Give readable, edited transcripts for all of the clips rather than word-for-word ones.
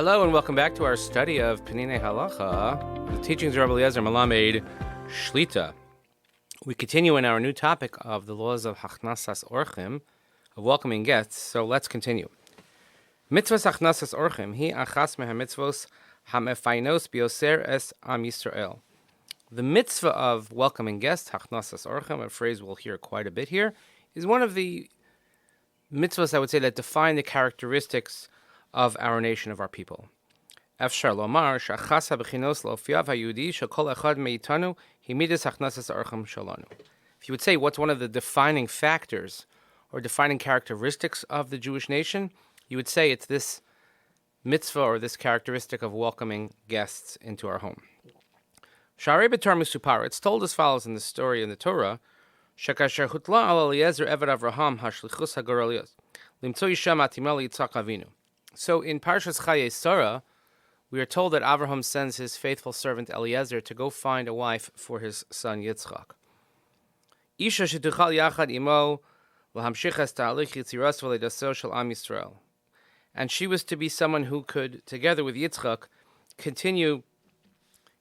Hello and welcome back to our study of Peninei Halacha, the teachings of Rav Eliezer Melamed Shlit. We continue in our new topic of the laws of Hachnasat Orchim, of welcoming guests, so let's continue. Mitzvah Hachnasat Orchim, hi achas meha mitzvos hamefainos bioser es am Yisrael. The mitzvah of welcoming guests, Hachnasat Orchim, a phrase we'll hear quite a bit here, is one of the mitzvahs, I would say, that define the characteristics of our nation, of our people. Efshar lomar shachasa b'chinos lo'ofiyav hayudi shekol echad meitanu himidas hachnasas orchim shalanu. If you would say what's one of the defining factors or defining characteristics of the Jewish nation, you would say it's this mitzvah or this characteristic of welcoming guests into our home. Sharei b'tor misupar, it's told as follows in the story in the Torah: Shekasher hutla al Eliezer eved Avraham hashlichus hagoralios limtzo isha matimah liYitzchak Avinu. So in Parshas Chayei Sarah, we are told that Avraham sends his faithful servant Eliezer to go find a wife for his son Yitzchak. Isha shetuchal yachad imo v'hamshich es ta'alich yitziras v'leidaso shel Am Yisrael. And she was to be someone who could, together with Yitzchak, continue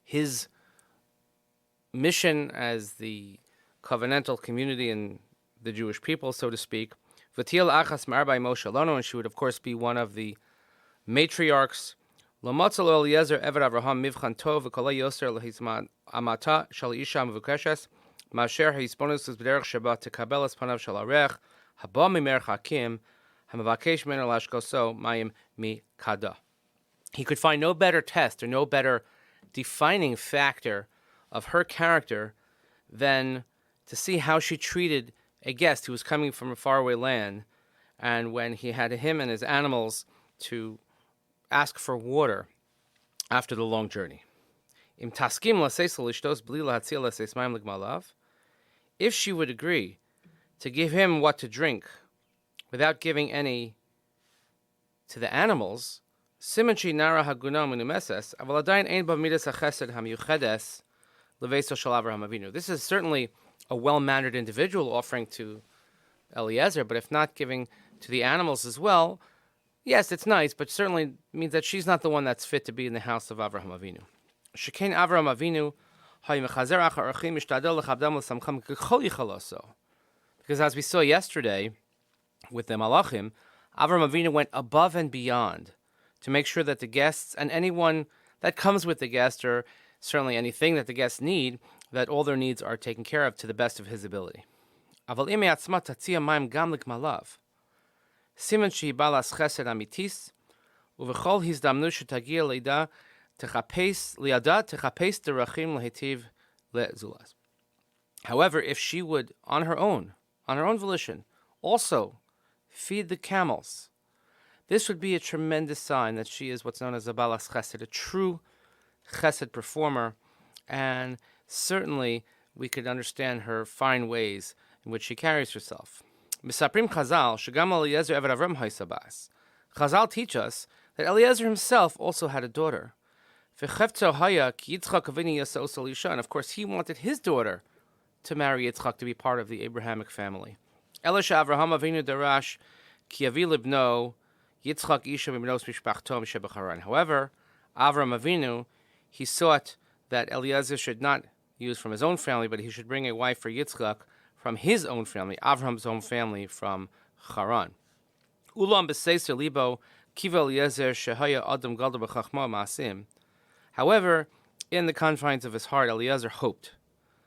his mission as the covenantal community in the Jewish people, so to speak. V'tiel achas ma'arba imo shalonu, and she would of course be one of the matriarchs. L'matzal Eliezer eved Avraham mivchan tov v'kolei yoser l'hizman amata shal isha mevukeshes ma'asher ha'isbonus b'derech sheba tekabel es panav shel arech haba mimer hakim hamavakesh meno lashkoso mayim mi kada. He could find no better test or no better defining factor of her character than to see how she treated a guest who was coming from a faraway land, and when he had him and his animals to ask for water after the long journey. If she would agree to give him what to drink without giving any to the animals, this is certainly a well-mannered individual offering to Eliezer, but if not giving to the animals as well, yes, it's nice, but certainly means that she's not the one that's fit to be in the house of Avraham Avinu. Shekain Avraham Avinu, because as we saw yesterday with the Malachim, Avraham Avinu went above and beyond to make sure that the guests and anyone that comes with the guest, or certainly anything that the guests need, that all their needs are taken care of to the best of his ability. Siman shehi balas chesed amitis, uvechol hizdamnu shetagia liada techapes derachim lehitiv lezulas. However, if she would, on her own volition, also feed the camels, this would be a tremendous sign that she is what's known as a balas chesed, a true chesed performer, and certainly we could understand her fine ways in which she carries herself. Misaprim Chazal, Shagam Eliezer Eved Avram Haisabas. Chazal teach us that Eliezer himself also had a daughter. And of course, he wanted his daughter to marry Yitzchak, to be part of the Abrahamic family. Elisha Avraham Avinu Darash Ki Yavi Libno Yitzchak Isha Mibnos Mishpachto Mishebecharan. However, Avram Avinu, he sought that Eliezer should not use from his own family, but he should bring a wife for Yitzchak from his own family, Avram's own family from Haran. Ulam b'seiser libo kiva Eliezer shehaya adam gadol b'chachma ma'asim. However, in the confines of his heart, Eliezer hoped,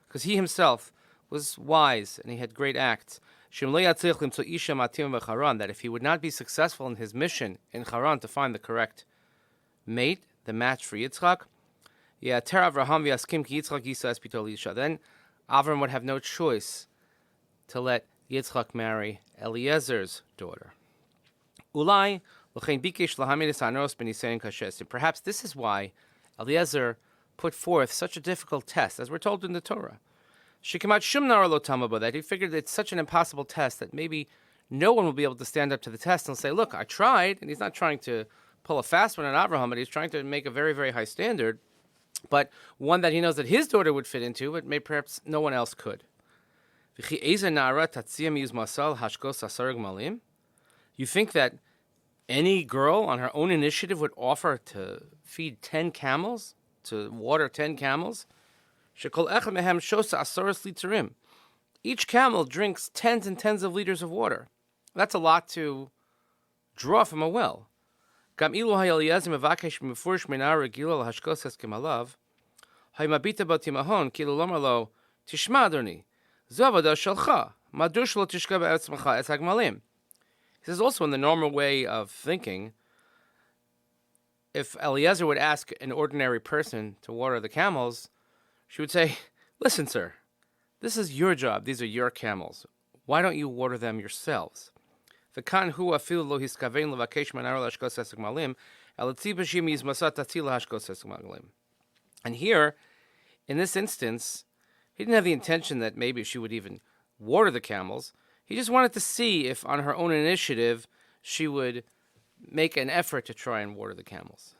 because he himself was wise and he had great acts, that if he would not be successful in his mission in Haran to find the correct mate, the match for Yitzchak, then Avram would have no choice to let Yitzchak marry Eliezer's daughter. Perhaps this is why Eliezer put forth such a difficult test, as we're told in the Torah. That he figured it's such an impossible test that maybe no one will be able to stand up to the test and say, look, I tried, and he's not trying to pull a fast one on Avraham, but he's trying to make a very, very high standard, but one that he knows that his daughter would fit into, but maybe perhaps no one else could. You think that Any girl on her own initiative would offer to feed 10 camels, to water 10 camels. Each camel drinks tens and tens of liters of water. That's a lot to draw from a well. He says also, in the normal way of thinking, if Eliezer would ask an ordinary person to water the camels, she would say, listen, sir, this is your job. These are your camels. Why don't you water them yourselves? And here, in this instance, he didn't have the intention that maybe she would even water the camels. He just wanted to see if, on her own initiative, she would make an effort to try and water the camels.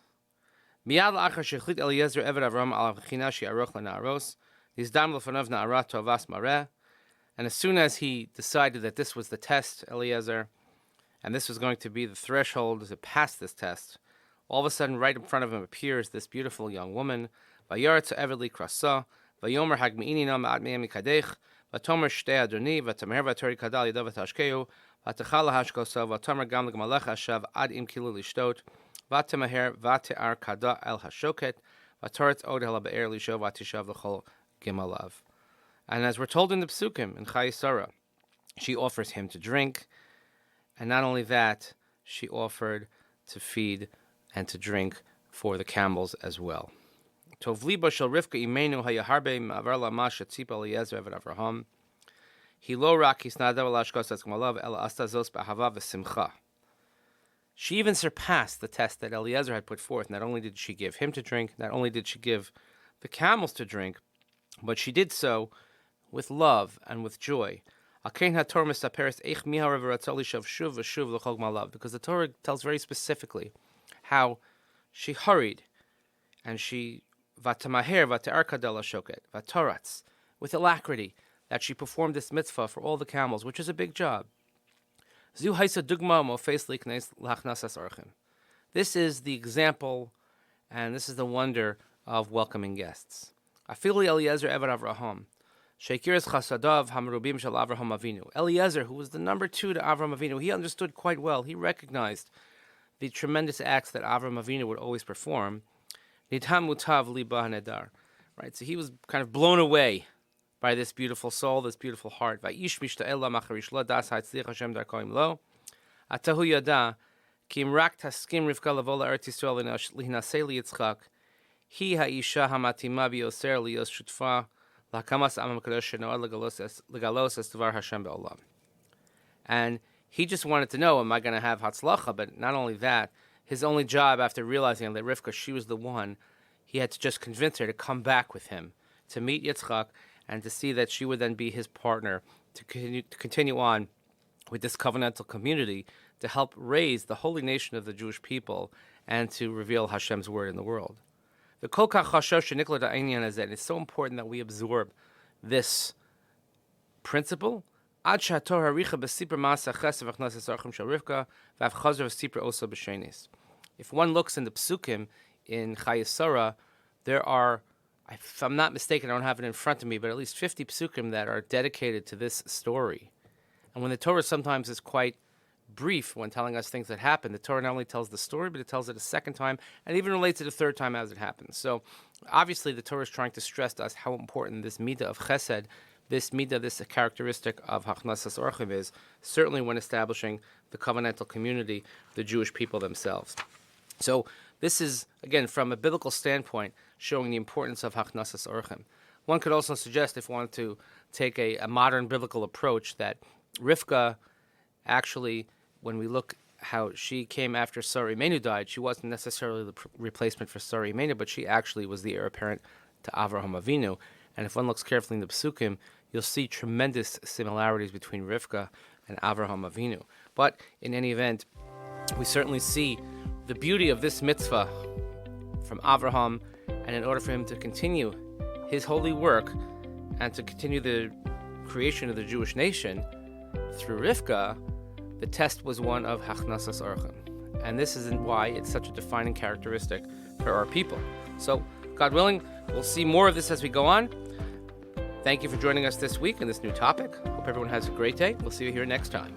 And as soon as he decided that this was the test, Eliezer, and this was going to be the threshold to pass this test, all of a sudden, right in front of him appears this beautiful young woman. Vatomer shtei adoni v'tamer v'tori kadal yadav v'tashkeu v'tachal hashkosa v'tamer gam l'gamalecha ashav ad im kilu lishtot v'tamaher v'te'ar kada el hashoket v'toretz od hela be'er lisho v'tishav l'chol gimalav. And as we're told in the Psukim, in Chayei Sarah, she offers him to drink, and not only that, she offered to feed and to drink for the camels as well. Tov liba shel Rivka imenu hayaharbe ma'avar la'mash etzipa Eliezer eved Avraham. He lo rak hisnadav la'ashkos etzkamalav ela asta zos b'ahava v'simcha. She even surpassed the test that Eliezer had put forth. Not only did she give him to drink, not only did she give the camels to drink, but she did so with love and with joy. Because the Torah tells very specifically how she hurried and she vatamaher vate'ar kadel hashoket vatoratz with alacrity that she performed this mitzvah for all the camels, which is a big job. This is the example and this is the wonder of welcoming guests. Afili Eliezer eved Avraham. Eliezer, who was the number 2 to Avram Avinu, he understood quite well. He recognized the tremendous acts that Avram Avinu would always perform. Right, so he was kind of blown away by this beautiful soul, this beautiful heart. And he just wanted to know, am I going to have Hatzlacha? But not only that, his only job after realizing that Rivka, she was the one, he had to just convince her to come back with him, to meet Yitzchak, and to see that she would then be his partner, to continue on with this covenantal community, to help raise the holy nation of the Jewish people, and to reveal Hashem's word in the world. The kol kach chashav shenikla da'inyan hazeh. It's so important that we absorb this principle. Ad she'ator haricha b'sipur ma'aseh chesed v'Hachnasat Orchim shel Rivka v'av chazer v'sipur osa b'shenis. If one looks in the Psukim in Chayei Sarah, there are, if I'm not mistaken, I don't have it in front of me, but at least 50 Psukim that are dedicated to this story. And when the Torah sometimes is quite brief when telling us things that happen, the Torah not only tells the story, but it tells it a second time, and even relates it a third time as it happens. So, obviously, the Torah is trying to stress to us how important this midah of chesed, this midah, this characteristic of Hachnasat Orchim is, certainly when establishing the covenantal community, the Jewish people themselves. So, this is, again, from a biblical standpoint, showing the importance of Hachnasat Orchim. One could also suggest, if one wanted to take a modern biblical approach, that Rivka actually, when we look how she came after Sarah Imenu died, she wasn't necessarily the replacement for Sarah Imenu, but she actually was the heir apparent to Avraham Avinu. And if one looks carefully in the Psukim, you'll see tremendous similarities between Rivka and Avraham Avinu. But in any event, we certainly see the beauty of this mitzvah from Avraham, and in order for him to continue his holy work and to continue the creation of the Jewish nation through Rivka, the test was one of Hachnasat Orchim. And this is why it's such a defining characteristic for our people. So, God willing, we'll see more of this as we go on. Thank you for joining us this week in this new topic. Hope everyone has a great day. We'll see you here next time.